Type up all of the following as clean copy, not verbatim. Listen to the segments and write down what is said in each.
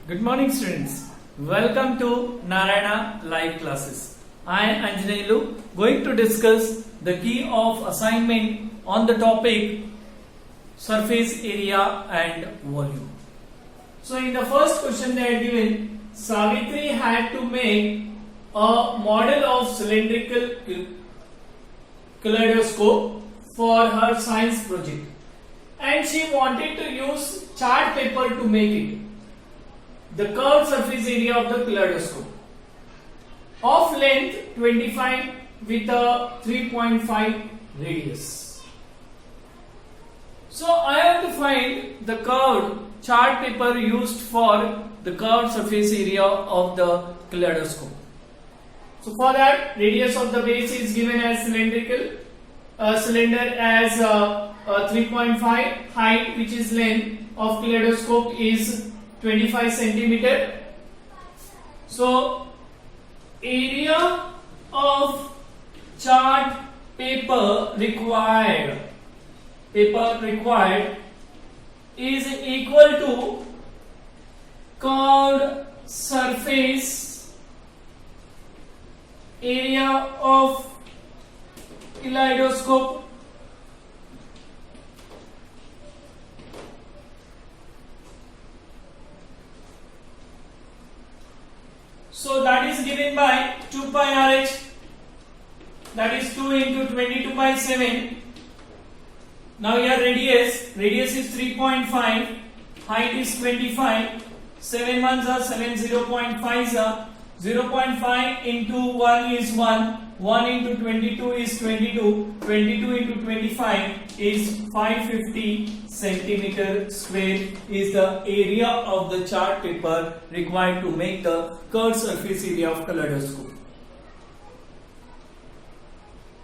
Good morning, students. Welcome to Narayana Live Classes. I am Anjaneyulu, going to discuss the key of assignment on the topic surface area and volume. So, in the first question they are given, Savitri had to make a model of cylindrical kaleidoscope for her science project, and she wanted to use chart paper to make it. The curved surface area of the kaleidoscope of length 25 with a 3.5 radius. So I have to find the curved chart paper used for the curved surface area of the kaleidoscope. So for that, radius of the base is given as cylindrical, cylinder as 3.5, height which is length of kaleidoscope is 25 centimeter. So area of chart paper required is equal to curved surface area of kaleidoscope so that is given by 2 pi RH, that is 2 into 22 by 7. Now here radius is 3.5, height is 25, 7 ones are 7, 0.5 are 0.5 into 1 is 1, 1 into 22 is 22, 22 into 25 is 550 centimeter square is the area of the chart paper required to make the curved surface area of kaleidoscope.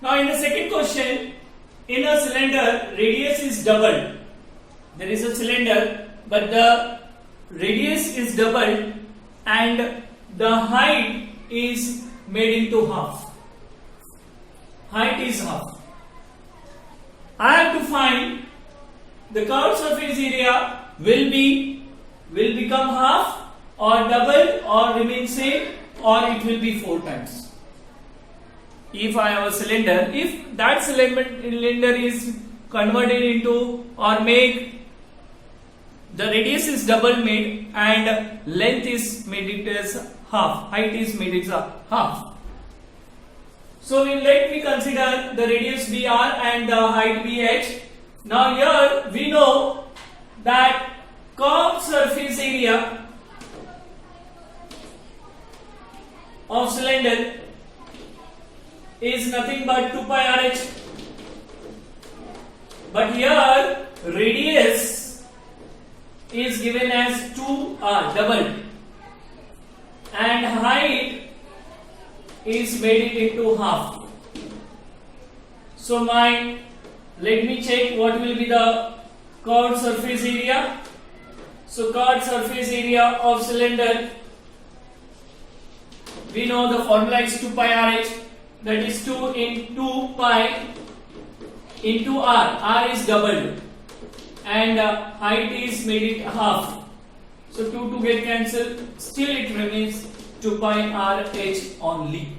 Now in the second question, in a cylinder radius is doubled. There is a cylinder but the radius is doubled and the height is made into half. Height is half. I have to find the curved surface area will become half or double or remain same or it will be 4 times. If I have a cylinder, if that cylinder is converted into or make the radius is double made and length is made it as half, height is made it as half. So let me consider the radius be r and the height be h. Now here we know that curved surface area of cylinder is nothing but 2 pi RH. But here radius is given as 2r double and height is made it into half. So let me check what will be the curved surface area. So curved surface area of cylinder, we know the formula is 2 pi RH, that is 2 into pi into r. R is doubled and height is made it half. So 2 to get cancelled, still it remains 2 pi RH only.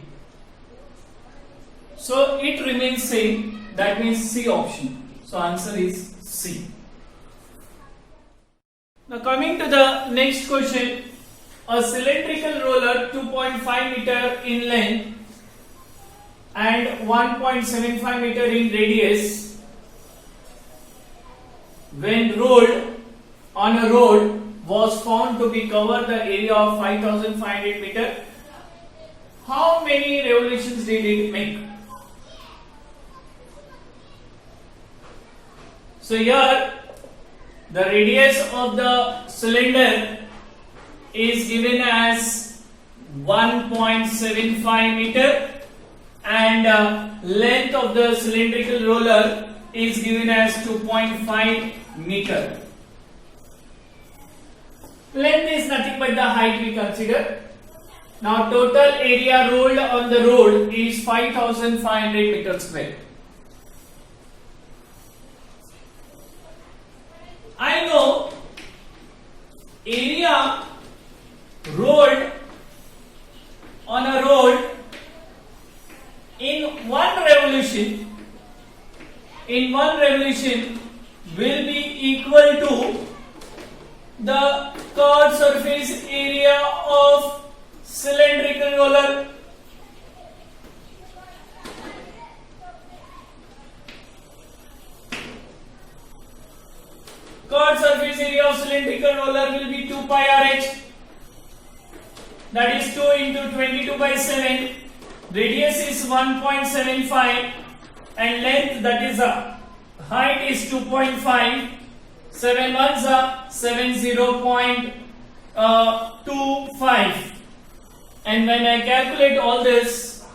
So it remains same, that means C option. So answer is C. Now coming to the next question, a cylindrical roller 2.5 meter in length and 1.75 meter in radius, when rolled on a road, was found to be cover the area of 5,500 meter. How many revolutions did it make? So here the radius of the cylinder is given as 1.75 meter and length of the cylindrical roller is given as 2.5 meter. Length is nothing but the height we consider. Now total area rolled on the road is 5,500 meters square. I know area rolled on a road in one revolution will be equal to the curved surface area of cylindrical roller. Curved surface area of cylindrical roller will be 2 pi RH, that is 2 into 22 by 7. Radius is 1.75 and length, that is height, is 2.5. 7 ones are 70.25, and when I calculate all this,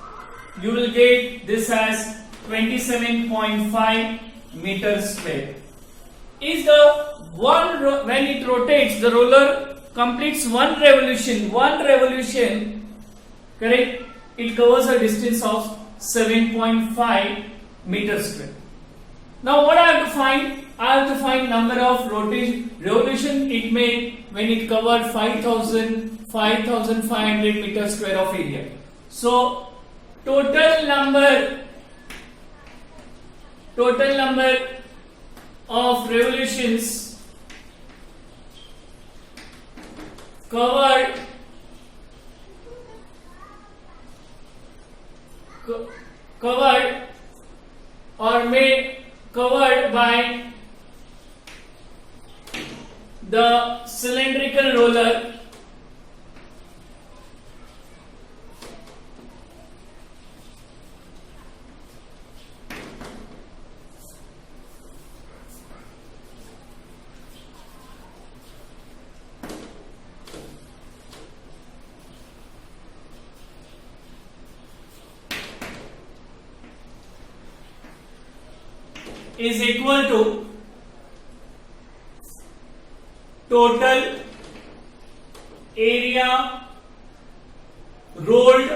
you will get this as 27.5 meters square. Is the one when it rotates, the roller completes one revolution, correct? It covers a distance of 7.5 meters square. Now what I have to find? I have to find number of revolution it made when it covered 5,500 meters square of area. So total number of revolutions covered by the cylindrical roller is equal to total area rolled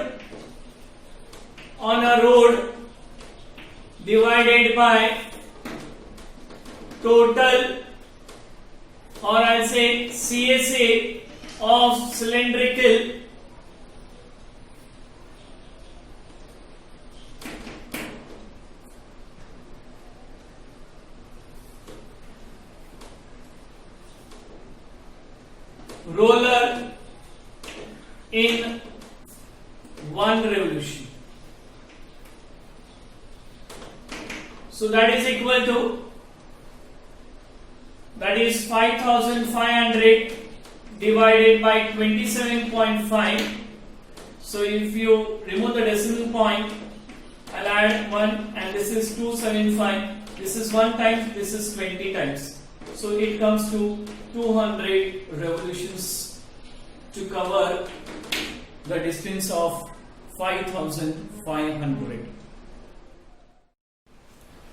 on a road divided by total, or I'll say CSA of cylindrical roller in one revolution. So that is equal to, that is 5,500 divided by 27.5. So if you remove the decimal point, I'll add 1, and this is 275. This is 1 times, this is 20 times. So it comes to 200 revolutions to cover the distance of 5,500.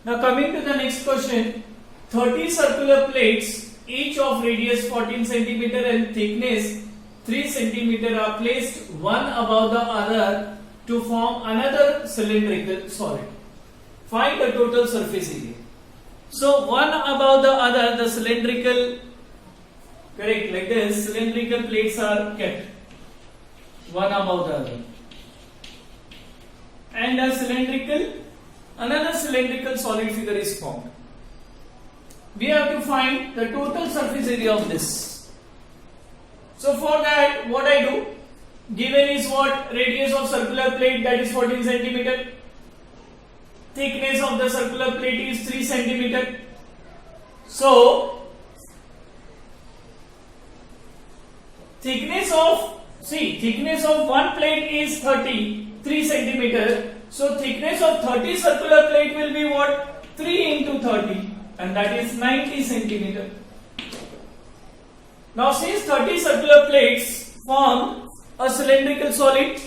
Now coming to the next question, 30 circular plates, each of radius 14 cm and thickness 3 cm, are placed one above the other to form another cylindrical solid. Find the total surface area. So one above the other, the cylindrical, correct, like this, cylindrical plates are kept one above the other, and another cylindrical solid figure is formed. We have to find the total surface area of this. So for that, what I do, given is what? Radius of circular plate, that is 14 cm. Thickness of the circular plate is 3 cm. So thickness of one plate is 3 cm. So thickness of 30 circular plate will be what? 3 into 30, and that is 90 cm. Now since 30 circular plates form a cylindrical solid,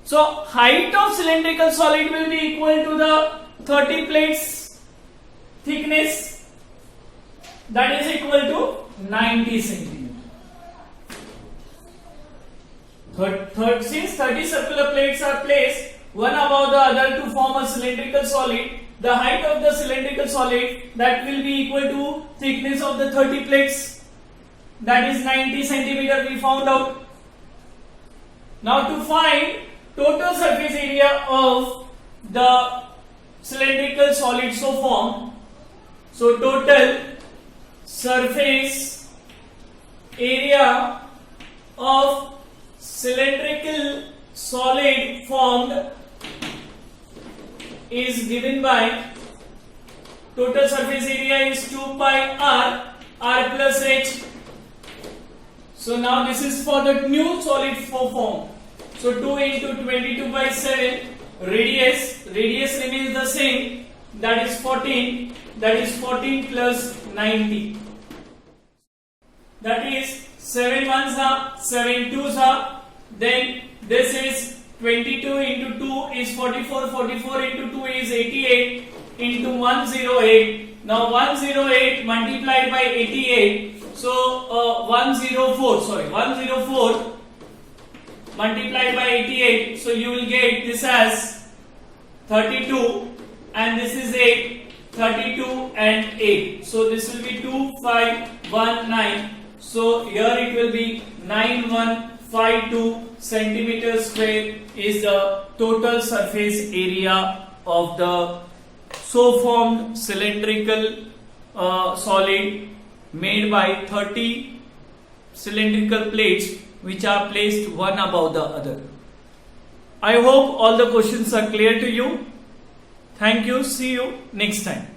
so height of cylindrical solid will be equal to the 30 plates thickness, that is equal to 90 cm. Since 30 circular plates are placed one above the other to form a cylindrical solid, the height of the cylindrical solid, that will be equal to thickness of the 30 plates. that is 90 centimeter we found out. Now to find total surface area of the cylindrical solid so formed, so total surface area of cylindrical solid formed is given by total surface area is 2 pi r plus h. So now this is for the new solid form. So 2 into 22 by 7 radius remains the same, that is 14, that is 14 plus 90, that is 7 ones are 7 twos are, then this is 22 into 2 is 44, 44 into 2 is 88 into 108. Now 108 multiplied by 88, so 104 multiplied by 88, so you will get this as 32 and this is 8, 32 and 8, so this will be 2519, so here it will be 9152 centimeter square is the total surface area of the so formed cylindrical solid made by 30 cylindrical plates which are placed one above the other. I hope all the questions are clear to you. Thank you. See you next time.